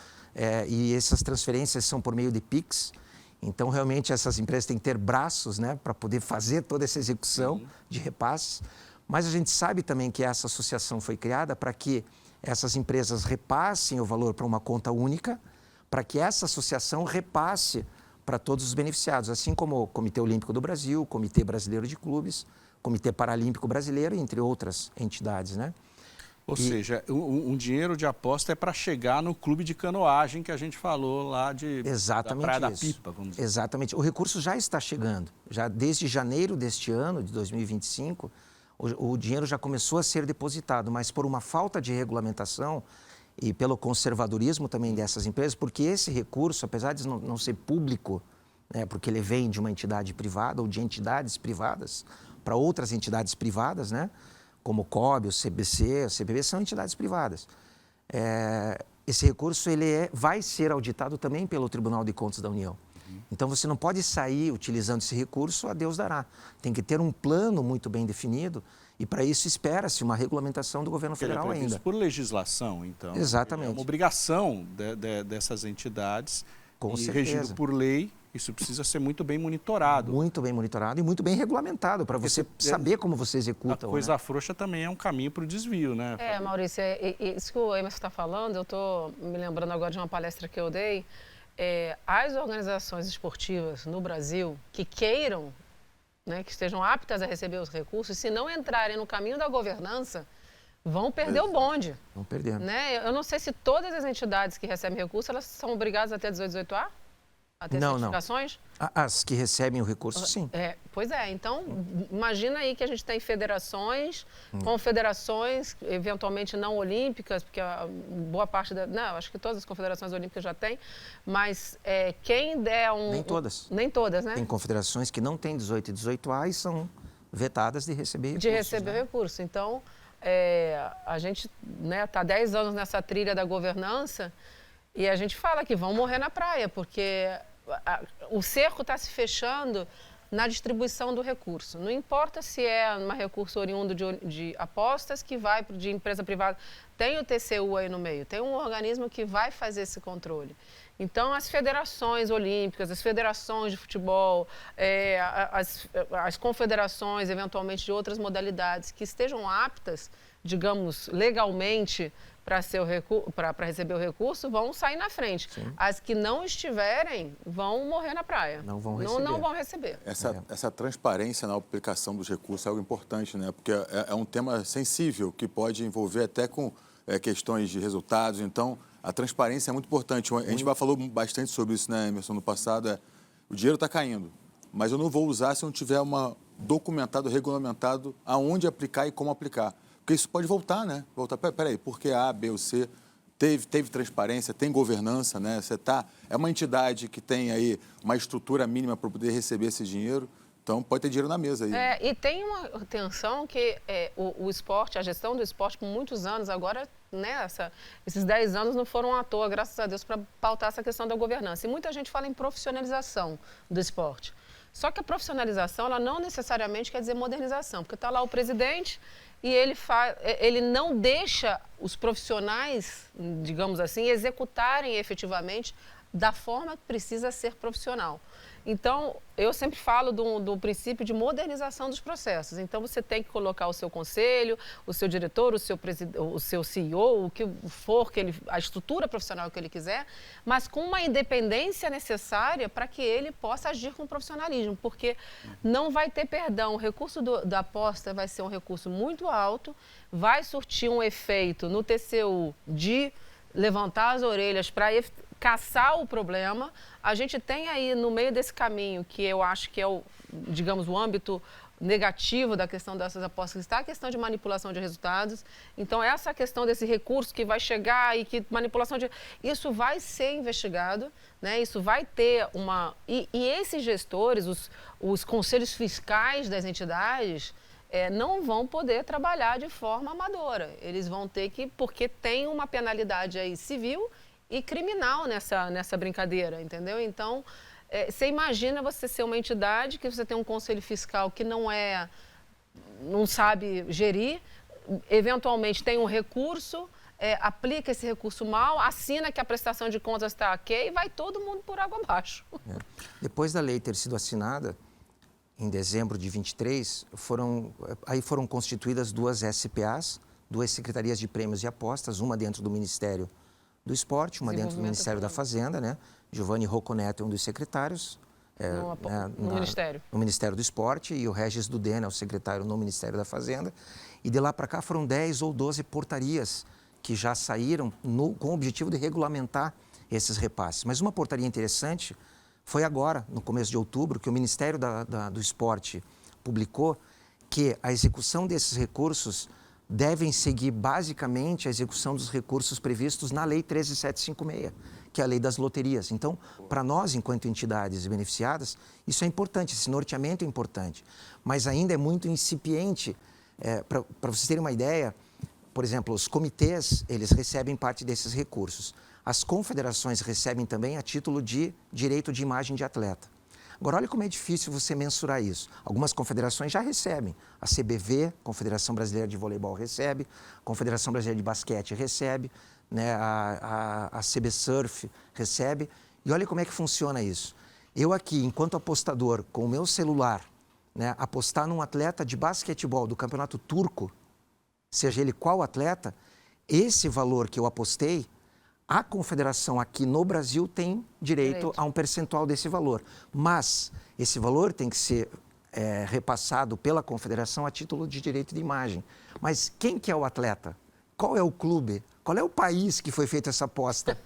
Speaker 4: e essas transferências são por meio de PIX, então realmente essas empresas têm que ter braços, né, para poder fazer toda essa execução de repasses, mas a gente sabe também que essa associação foi criada para que essas empresas repassem o valor para uma conta única, para que essa associação repasse para todos os beneficiados, assim como o Comitê Olímpico do Brasil, o Comitê Brasileiro de Clubes, Comitê Paralímpico Brasileiro, entre outras entidades, né?
Speaker 1: Ou seja, um dinheiro de aposta é para chegar no clube de canoagem que a gente falou lá da Praia da Pipa, vamos dizer.
Speaker 4: Exatamente. O recurso já está chegando. Já desde janeiro deste ano, de 2025, o dinheiro já começou a ser depositado, mas por uma falta de regulamentação e pelo conservadorismo também dessas empresas, porque esse recurso, apesar de não ser público, né, porque ele vem de uma entidade privada ou de entidades privadas para outras entidades privadas, né, como o COB, o CBC, o CPB, são entidades privadas. esse recurso vai ser auditado também pelo Tribunal de Contas da União. Então, você não pode sair utilizando esse recurso, a Deus dará. Tem que ter um plano muito bem definido e, para isso, espera-se uma regulamentação do governo federal ainda.
Speaker 1: Por legislação, então.
Speaker 4: Exatamente.
Speaker 1: É uma obrigação dessas entidades.
Speaker 4: Com certeza.
Speaker 1: Regido por lei, isso precisa ser muito bem monitorado.
Speaker 4: Muito bem monitorado e muito bem regulamentado, para você saber como você executa.
Speaker 1: A coisa frouxa também é um caminho para o desvio, né?
Speaker 2: Maurício, isso que o Emerson está falando, eu estou me lembrando agora de uma palestra que eu dei. As organizações esportivas no Brasil que queiram, né, que estejam aptas a receber os recursos, se não entrarem no caminho da governança, vão perder o bonde.
Speaker 4: Vão perder.
Speaker 2: Né? Eu não sei se todas as entidades que recebem recursos, elas são obrigadas a ter 18A? A ter certificações?
Speaker 4: Não. As que recebem o recurso, sim.
Speaker 2: Pois é. Então, imagina aí que a gente tem federações, confederações, eventualmente não olímpicas, porque boa parte acho que todas as confederações olímpicas já têm, mas quem der
Speaker 4: Nem todas.
Speaker 2: Nem todas, né?
Speaker 4: Tem confederações que não têm 18 e 18A e são vetadas de receber recursos.
Speaker 2: De receber recurso. Então, a gente está 10 anos nessa trilha da governança. E a gente fala que vão morrer na praia, porque o cerco está se fechando na distribuição do recurso. Não importa se é um recurso oriundo de apostas que vai de empresa privada. Tem o TCU aí no meio, tem um organismo que vai fazer esse controle. Então, as federações olímpicas, as federações de futebol, as confederações, eventualmente, de outras modalidades que estejam aptas, digamos, legalmente, para receber o recurso, vão sair na frente. Sim. As que não estiverem vão morrer na praia.
Speaker 4: Não vão receber.
Speaker 2: Não vão receber.
Speaker 3: Essa transparência na aplicação dos recursos é algo importante, né? Porque é um tema sensível que pode envolver até com questões de resultados. Então, a transparência é muito importante. A gente falou bastante sobre isso, né, Emerson, no passado. O dinheiro está caindo, mas eu não vou usar se não tiver documentado, regulamentado aonde aplicar e como aplicar. Porque isso pode voltar, né? Peraí, porque A, B ou C teve transparência, tem governança, né? É uma entidade que tem aí uma estrutura mínima para poder receber esse dinheiro, então pode ter dinheiro na mesa aí.
Speaker 2: E tem uma atenção que o esporte, a gestão do esporte, por muitos anos agora, né? Esses 10 anos não foram à toa, graças a Deus, para pautar essa questão da governança. E muita gente fala em profissionalização do esporte. Só que a profissionalização, ela não necessariamente quer dizer modernização, porque está lá o presidente e ele não deixa os profissionais, digamos assim, executarem efetivamente da forma que precisa ser profissional. Então, eu sempre falo do princípio de modernização dos processos. Então, você tem que colocar o seu conselho, o seu diretor, o seu CEO, o que for, a estrutura profissional que ele quiser, mas com uma independência necessária para que ele possa agir com profissionalismo, porque não vai ter perdão. O recurso da aposta vai ser um recurso muito alto, vai surtir um efeito no TCU de levantar as orelhas para caçar o problema. A gente tem aí no meio desse caminho, que eu acho que é o âmbito negativo da questão dessas apostas, está a questão de manipulação de resultados. Então, essa questão desse recurso que vai chegar e que isso vai ser investigado, né? Isso vai ter uma... E esses gestores, os conselhos fiscais das entidades, não vão poder trabalhar de forma amadora. Eles vão ter que... Porque tem uma penalidade aí civil e criminal nessa brincadeira, entendeu? Então, você imagina você ser uma entidade que você tem um conselho fiscal que não sabe gerir, eventualmente tem um recurso, aplica esse recurso mal, assina que a prestação de contas está ok e vai todo mundo por água abaixo.
Speaker 4: Depois da lei ter sido assinada, em dezembro de 23, foram constituídas 2 SPAs, 2 Secretarias de Prêmios e Apostas, uma dentro do Ministério do Esporte, uma dentro do Ministério da Fazenda, né? Giovanni Rocco Neto é um dos secretários.
Speaker 2: No
Speaker 4: Ministério do Esporte, e o Regis Dudena é o secretário no Ministério da Fazenda. E de lá para cá foram 10 ou 12 portarias que já saíram com o objetivo de regulamentar esses repasses. Mas uma portaria interessante foi agora, no começo de outubro, que o Ministério do Esporte publicou que a execução desses recursos devem seguir basicamente a execução dos recursos previstos na Lei 13.756, que é a lei das loterias. Então, para nós, enquanto entidades beneficiadas, isso é importante, esse norteamento é importante, mas ainda é muito incipiente. Para vocês terem uma ideia, por exemplo, os comitês, eles recebem parte desses recursos. As confederações recebem também a título de direito de imagem de atleta. Agora, olha como é difícil você mensurar isso. Algumas confederações já recebem. A CBV, Confederação Brasileira de Voleibol, recebe. A Confederação Brasileira de Basquete recebe. Né? A CB Surf recebe. E olha como é que funciona isso. Eu aqui, enquanto apostador, com o meu celular, né, apostar num atleta de basquetebol do campeonato turco, seja ele qual atleta, esse valor que eu apostei, a confederação aqui no Brasil tem direito a um percentual desse valor. Mas esse valor tem que ser repassado pela confederação a título de direito de imagem. Mas quem que é o atleta? Qual é o clube? Qual é o país que foi feita essa aposta?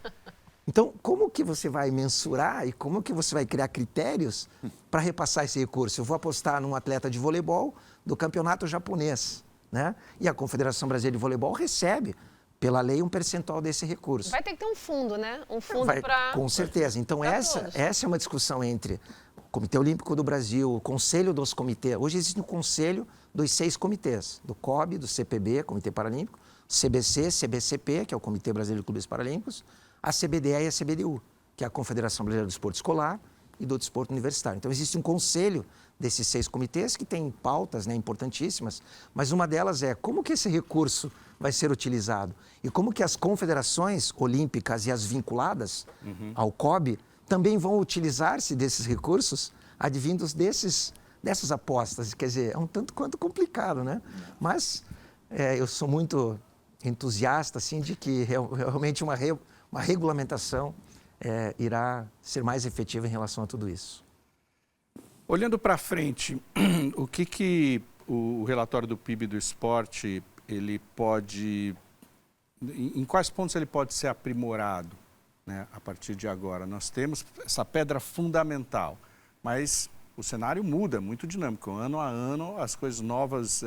Speaker 4: Então, como que você vai mensurar e como que você vai criar critérios para repassar esse recurso? Eu vou apostar num atleta de voleibol do campeonato japonês, né? E a Confederação Brasileira de Voleibol recebe, pela lei, um percentual desse recurso.
Speaker 2: Vai ter que ter um fundo, né? Um fundo para...
Speaker 4: Com certeza. Então, essa é uma discussão entre o Comitê Olímpico do Brasil, o Conselho dos Comitês. Hoje existe um conselho dos 6 comitês, do COB, do CPB, Comitê Paralímpico, CBC, CBCP, que é o Comitê Brasileiro de Clubes Paralímpicos, a CBDE e a CBDU, que é a Confederação Brasileira do Desporto Escolar e do Desporto Universitário. Então, existe um conselho desses 6 comitês que tem pautas, né, importantíssimas, mas uma delas é como que esse recurso vai ser utilizado e como que as confederações olímpicas e as vinculadas ao COB também vão utilizar-se desses recursos advindos dessas apostas. Quer dizer, é um tanto quanto complicado, né? Mas eu sou muito entusiasta assim, de que realmente uma regulamentação irá ser mais efetiva em relação a tudo isso.
Speaker 1: Olhando para frente, o que o relatório do PIB do esporte, ele pode... Em quais pontos ele pode ser aprimorado, né, a partir de agora? Nós temos essa pedra fundamental, mas o cenário muda, muito dinâmico. Ano a ano, as coisas novas,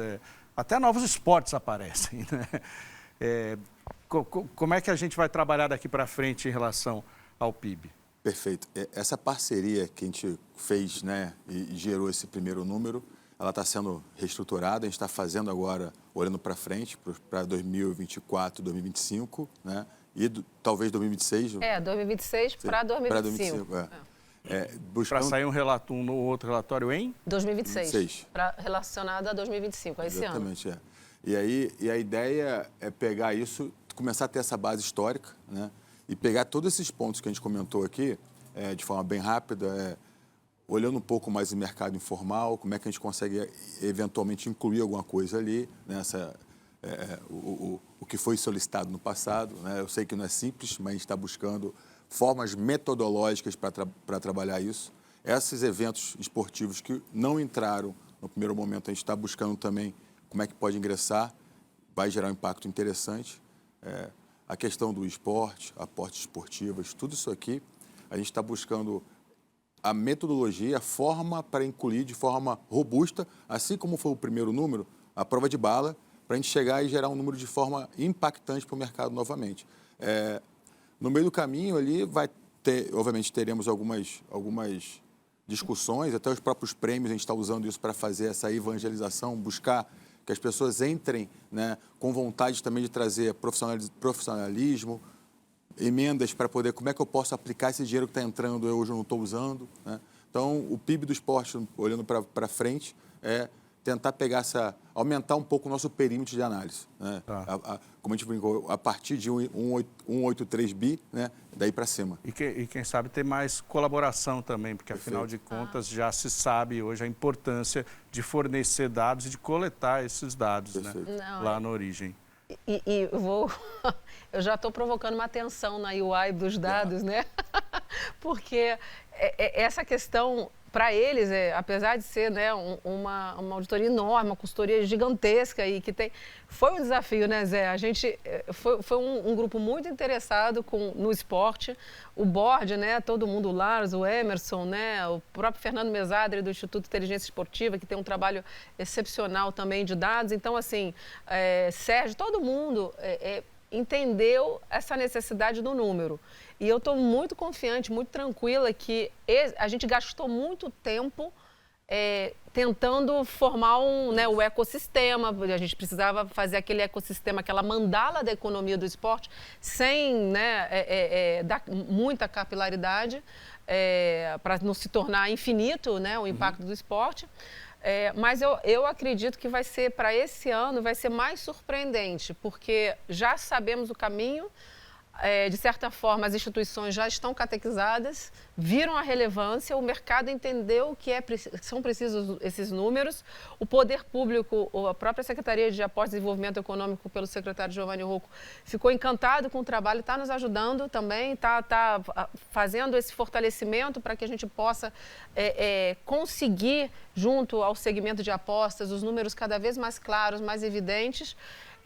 Speaker 1: até novos esportes aparecem, né? Como é que a gente vai trabalhar daqui para frente em relação ao PIB?
Speaker 3: Perfeito. Essa parceria que a gente fez, né, e gerou esse primeiro número, ela está sendo reestruturada. A gente está fazendo agora, olhando para frente, para 2024, 2025, né, e talvez 2026.
Speaker 2: 2026 para 2025.
Speaker 1: Para sair um outro relatório em?
Speaker 2: 2026. Relacionado a 2025, a esse ano.
Speaker 3: Exatamente, E a ideia é pegar isso, começar a ter essa base histórica, né? E pegar todos esses pontos que a gente comentou aqui, de forma bem rápida, olhando um pouco mais o mercado informal, como é que a gente consegue eventualmente incluir alguma coisa ali, nessa, o que foi solicitado no passado, né? Eu sei que não é simples, mas a gente está buscando formas metodológicas para trabalhar isso. Esses eventos esportivos que não entraram no primeiro momento, a gente está buscando também como é que pode ingressar, vai gerar um impacto interessante. A questão do esporte, aportes esportivos, tudo isso aqui, a gente está buscando a metodologia, a forma para incluir de forma robusta, assim como foi o primeiro número, a prova de bala, para a gente chegar e gerar um número de forma impactante para o mercado novamente. No meio do caminho ali, obviamente teremos algumas discussões, até os próprios prêmios, a gente está usando isso para fazer essa evangelização, buscar que as pessoas entrem, né, com vontade também de trazer profissionalismo, emendas para poder, como é que eu posso aplicar esse dinheiro que está entrando, eu hoje não estou usando, né? Então, o PIB do esporte, olhando para frente, é tentar aumentar um pouco o nosso perímetro de análise, né? Como a gente brincou, a partir de 183 bi, né, daí para cima.
Speaker 1: E quem sabe ter mais colaboração também, porque afinal de contas já se sabe hoje a importância de fornecer dados e de coletar esses dados, né, lá na origem.
Speaker 2: E eu já estou provocando uma tensão na UI dos dados, né? Porque essa questão, para eles, apesar de ser, né, uma auditoria enorme, uma consultoria gigantesca e que foi um desafio, né, Zé? A gente foi um grupo muito interessado no esporte, o board, né, todo mundo, o Lars, o Emerson, né, o próprio Fernando Mesadri do Instituto de Inteligência Esportiva, que tem um trabalho excepcional também de dados. Então, assim, Sérgio, todo mundo entendeu essa necessidade do número. E eu estou muito confiante, muito tranquila que a gente gastou muito tempo tentando formar o ecossistema. A gente precisava fazer aquele ecossistema, aquela mandala da economia do esporte, sem dar muita capilaridade, para não se tornar infinito, o impacto do esporte. Mas eu acredito que para esse ano, vai ser mais surpreendente, porque já sabemos o caminho. De certa forma, as instituições já estão catequizadas, viram a relevância, o mercado entendeu que são precisos esses números, o poder público, a própria Secretaria de Apostas e Desenvolvimento Econômico, pelo secretário Giovanni Rocco, ficou encantado com o trabalho, está nos ajudando também, está fazendo esse fortalecimento para que a gente possa conseguir, junto ao segmento de apostas, os números cada vez mais claros, mais evidentes.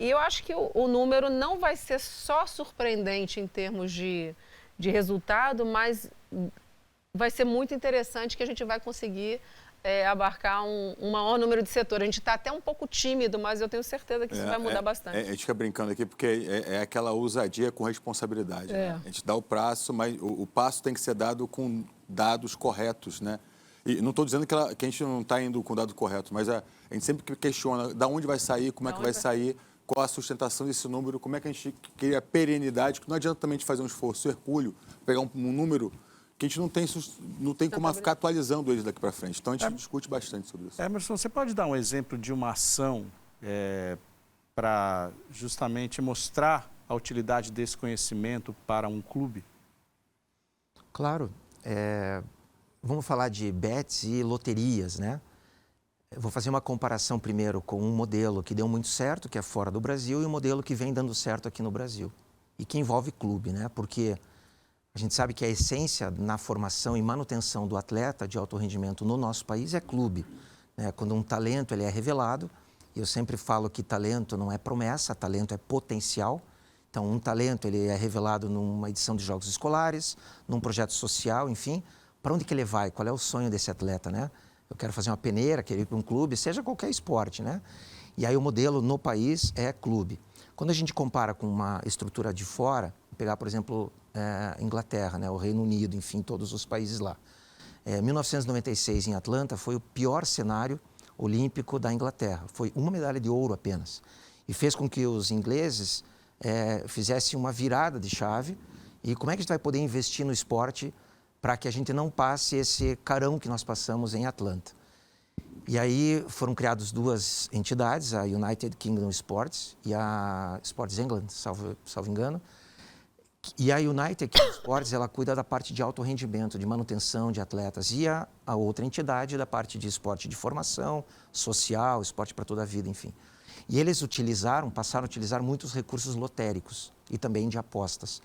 Speaker 2: E eu acho que o número não vai ser só surpreendente em termos de resultado, mas vai ser muito interessante que a gente vai conseguir abarcar um maior número de setores. A gente está até um pouco tímido, mas eu tenho certeza que isso vai mudar bastante.
Speaker 3: A gente fica brincando aqui porque é aquela ousadia com responsabilidade. Né? A gente dá o passo, mas o passo tem que ser dado com dados corretos, né? E não estou dizendo que a gente não está indo com o dado correto, mas a gente sempre questiona de onde vai sair, como é que vai sair, qual a sustentação desse número, como é que a gente cria perenidade, que não adianta também a gente fazer um esforço hercúleo, pegar um número que a gente não tem como ficar atualizando eles daqui para frente. Então, a gente discute bastante sobre isso.
Speaker 1: Emerson, você pode dar um exemplo de uma ação para justamente mostrar a utilidade desse conhecimento para um clube?
Speaker 4: Claro. Vamos falar de bets e loterias, né? Eu vou fazer uma comparação primeiro com um modelo que deu muito certo, que é fora do Brasil, e um modelo que vem dando certo aqui no Brasil. E que envolve clube, né? Porque a gente sabe que a essência na formação e manutenção do atleta de alto rendimento no nosso país é clube. Né? Quando um talento ele é revelado, e eu sempre falo que talento não é promessa, talento é potencial. Então, um talento ele é revelado numa edição de jogos escolares, num projeto social, enfim. Para onde que ele vai? Qual é o sonho desse atleta, né? Eu quero fazer uma peneira, quero ir para um clube, seja qualquer esporte, né? E aí o modelo no país é clube. Quando a gente compara com uma estrutura de fora, pegar, por exemplo, Inglaterra, né? O Reino Unido, enfim, todos os países lá. 1996 em Atlanta foi o pior cenário olímpico da Inglaterra. Foi uma medalha de ouro apenas. E fez com que os ingleses fizessem uma virada de chave. E como é que a gente vai poder investir no esporte para que a gente não passe esse carão que nós passamos em Atlanta? E aí foram criadas duas entidades, a United Kingdom Sports e a Sports England, salvo engano. E a United Kingdom Sports, ela cuida da parte de alto rendimento, de manutenção de atletas. E a outra entidade da parte de esporte de formação, social, esporte para toda a vida, enfim. E eles passaram a utilizar muitos recursos lotéricos e também de apostas.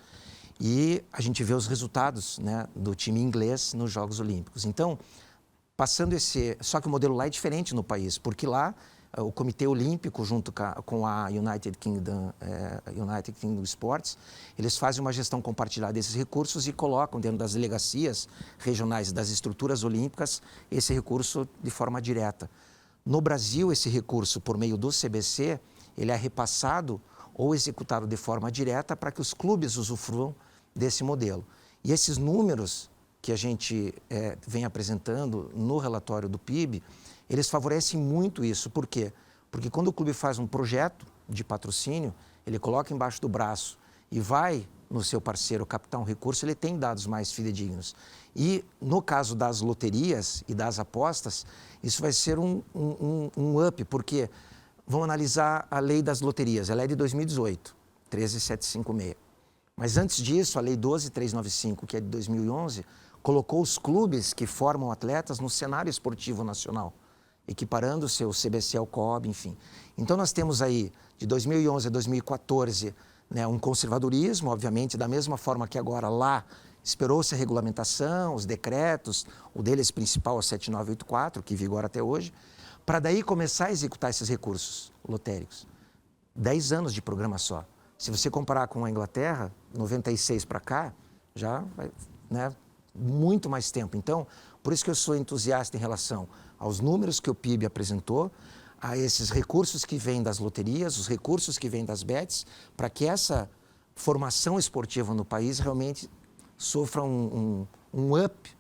Speaker 4: E a gente vê os resultados, né, do time inglês nos Jogos Olímpicos. Então, só que o modelo lá é diferente no país, porque lá o Comitê Olímpico, junto com a United Kingdom Sports, eles fazem uma gestão compartilhada desses recursos e colocam dentro das delegacias regionais das estruturas olímpicas esse recurso de forma direta. No Brasil, esse recurso, por meio do CBC, ele é repassado ou executado de forma direta para que os clubes usufruam desse modelo. E esses números que a gente vem apresentando no relatório do PIB, eles favorecem muito isso. Por quê? Porque quando o clube faz um projeto de patrocínio, ele coloca embaixo do braço e vai no seu parceiro captar um recurso, ele tem dados mais fidedignos. E no caso das loterias e das apostas, isso vai ser um up, porque vamos analisar a lei das loterias, ela é de 2018, 13756. Mas antes disso, a lei 12395, que é de 2011, colocou os clubes que formam atletas no cenário esportivo nacional, equiparando o seu CBC ao COB, enfim. Então nós temos aí, de 2011 a 2014, né, um conservadorismo, obviamente, da mesma forma que agora lá esperou-se a regulamentação, os decretos, o deles principal, a 7984, que vigora até hoje, para daí começar a executar esses recursos lotéricos. 10 anos de programa só. Se você comparar com a Inglaterra, 96 para cá, já vai, né, muito mais tempo. Então, por isso que eu sou entusiasta em relação aos números que o PIB apresentou, a esses recursos que vêm das loterias, os recursos que vêm das bets, para que essa formação esportiva no país realmente sofra um up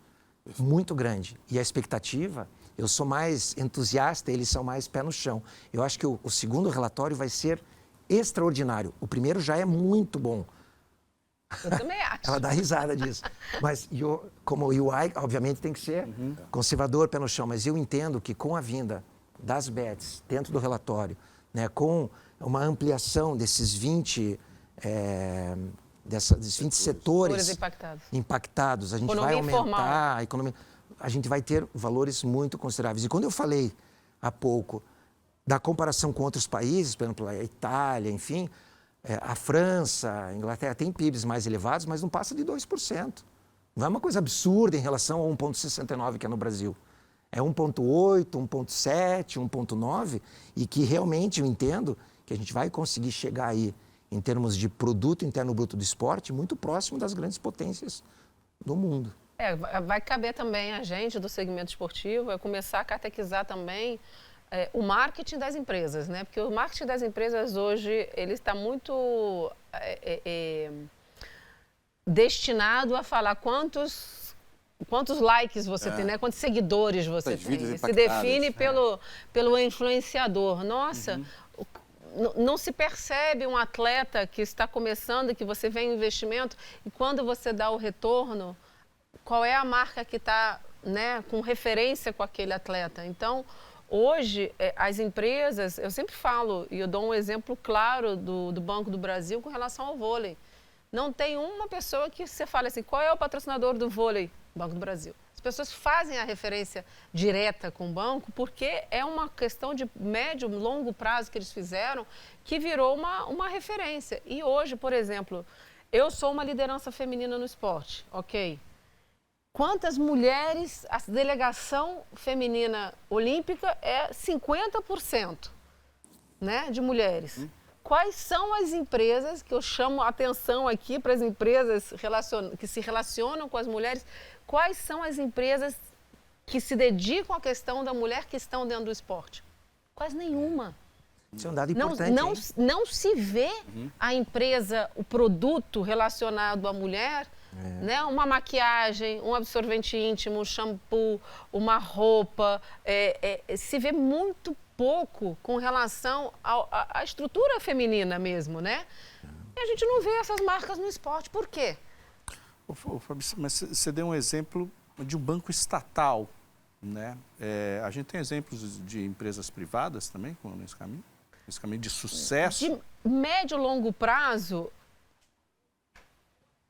Speaker 4: muito grande. E a expectativa Eu sou mais entusiasta, eles são mais pé no chão. Eu acho que o segundo relatório vai ser extraordinário. O primeiro já é muito bom.
Speaker 2: Eu também acho.
Speaker 4: Ela dá risada disso. Mas como o UI, obviamente, tem que ser conservador, pé no chão. Mas eu entendo que com a vinda das bets dentro do relatório, né, com uma ampliação desses 20 setores impactados, a gente vai aumentar a economia, a gente vai ter valores muito consideráveis. E quando eu falei há pouco da comparação com outros países, por exemplo, a Itália, enfim, a França, a Inglaterra tem PIBs mais elevados, mas não passa de 2%. Não é uma coisa absurda em relação a 1,69 que é no Brasil. É 1,8, 1,7, 1,9 e que realmente eu entendo que a gente vai conseguir chegar aí em termos de produto interno bruto do esporte muito próximo das grandes potências do mundo.
Speaker 2: Vai caber também a gente do segmento esportivo começar a catequizar também o marketing das empresas, né? Porque o marketing das empresas hoje ele está muito destinado a falar quantos likes você tem, né? Quantos seguidores você tem. Se define pelo influenciador. Nossa, não se percebe um atleta que está começando, que você vê um investimento e quando você dá o retorno, qual é a marca que está, né, com referência com aquele atleta. Então, hoje, as empresas, eu sempre falo, e eu dou um exemplo claro do Banco do Brasil com relação ao vôlei. Não tem uma pessoa que você fale assim, qual é o patrocinador do vôlei? Banco do Brasil. As pessoas fazem a referência direta com o banco porque é uma questão de médio, longo prazo que eles fizeram que virou uma referência. E hoje, por exemplo, eu sou uma liderança feminina no esporte, ok? Quantas mulheres, a delegação feminina olímpica é 50%, né, de mulheres. Quais são as empresas, que eu chamo a atenção aqui para as empresas que se relacionam com as mulheres, quais são as empresas que se dedicam à questão da mulher que estão dentro do esporte? Quase nenhuma.
Speaker 4: Isso é um dado importante.
Speaker 2: Não se vê a empresa, o produto relacionado à mulher, né? Uma maquiagem, um absorvente íntimo, um shampoo, uma roupa, se vê muito pouco com relação à estrutura feminina mesmo, né? E a gente não vê essas marcas no esporte. Por quê?
Speaker 1: Fábio, mas você deu um exemplo de um banco estatal, né? A gente tem exemplos de empresas privadas também nesse caminho de sucesso.
Speaker 2: De médio e longo prazo,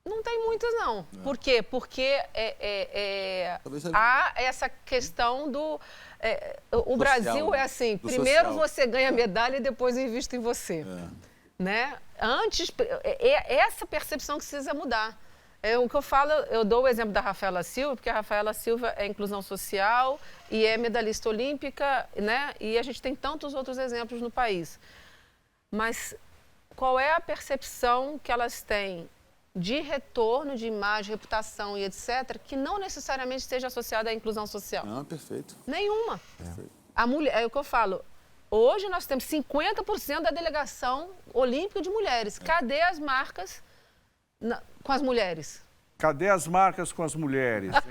Speaker 2: não tem muitas, não. Por quê? Porque há essa questão do... o Brasil é assim, primeiro social. Você ganha medalha e depois eu invisto em você. Né? Antes, essa percepção que precisa mudar. O que eu falo, eu dou o exemplo da Rafaela Silva, porque a Rafaela Silva é inclusão social e é medalhista olímpica, né? E a gente tem tantos outros exemplos no país. Mas qual é a percepção que elas têm de retorno, de imagem, reputação e etc., que não necessariamente esteja associada à inclusão social?
Speaker 3: Não, perfeito.
Speaker 2: Nenhuma. Perfeito. A mulher, é o que eu falo, hoje nós temos 50% da delegação olímpica de mulheres. Cadê as marcas com as mulheres?
Speaker 1: Cadê as marcas com as mulheres? Hein?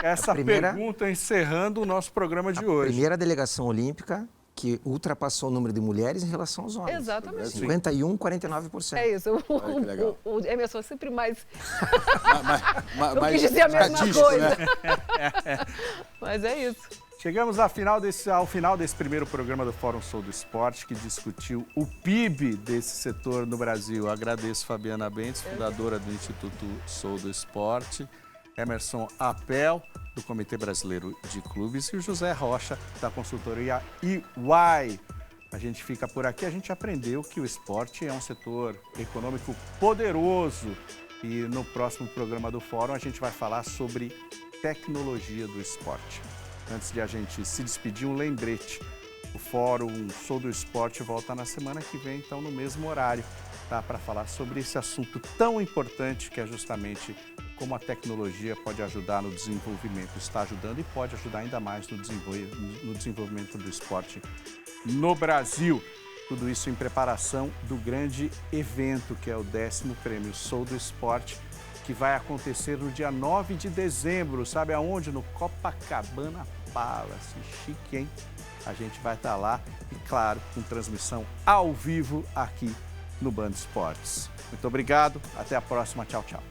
Speaker 1: Essa pergunta encerrando o nosso programa de hoje.
Speaker 4: A primeira delegação olímpica que ultrapassou o número de mulheres em relação aos homens.
Speaker 2: Exatamente.
Speaker 4: 51, 49%.
Speaker 2: É isso. O Emerson sempre mais... Eu
Speaker 3: mas
Speaker 2: quis dizer a mesma coisa.
Speaker 3: Né?
Speaker 2: Mas é isso.
Speaker 1: Chegamos ao final desse primeiro programa do Fórum Sou do Esporte, que discutiu o PIB desse setor no Brasil. Agradeço Fabiana Bentes, fundadora do Instituto Sou do Esporte, Emerson Apel, do Comitê Brasileiro de Clubes, e o José Rocha, da consultoria EY. A gente fica por aqui, a gente aprendeu que o esporte é um setor econômico poderoso. E no próximo programa do Fórum a gente vai falar sobre tecnologia do esporte. Antes de a gente se despedir, um lembrete. O Fórum Sou do Esporte volta na semana que vem, então no mesmo horário, tá? Para falar sobre esse assunto tão importante que é justamente como a tecnologia pode ajudar no desenvolvimento. Está ajudando e pode ajudar ainda mais no desenvolvimento do esporte no Brasil. Tudo isso em preparação do grande evento, que é o 10º Prêmio Sou do Esporte, que vai acontecer no dia 9 de dezembro. Sabe aonde? No Copacabana Palace, chique, hein? A gente vai estar lá e, claro, com transmissão ao vivo aqui no Band Esportes. Muito obrigado, até a próxima, tchau, tchau.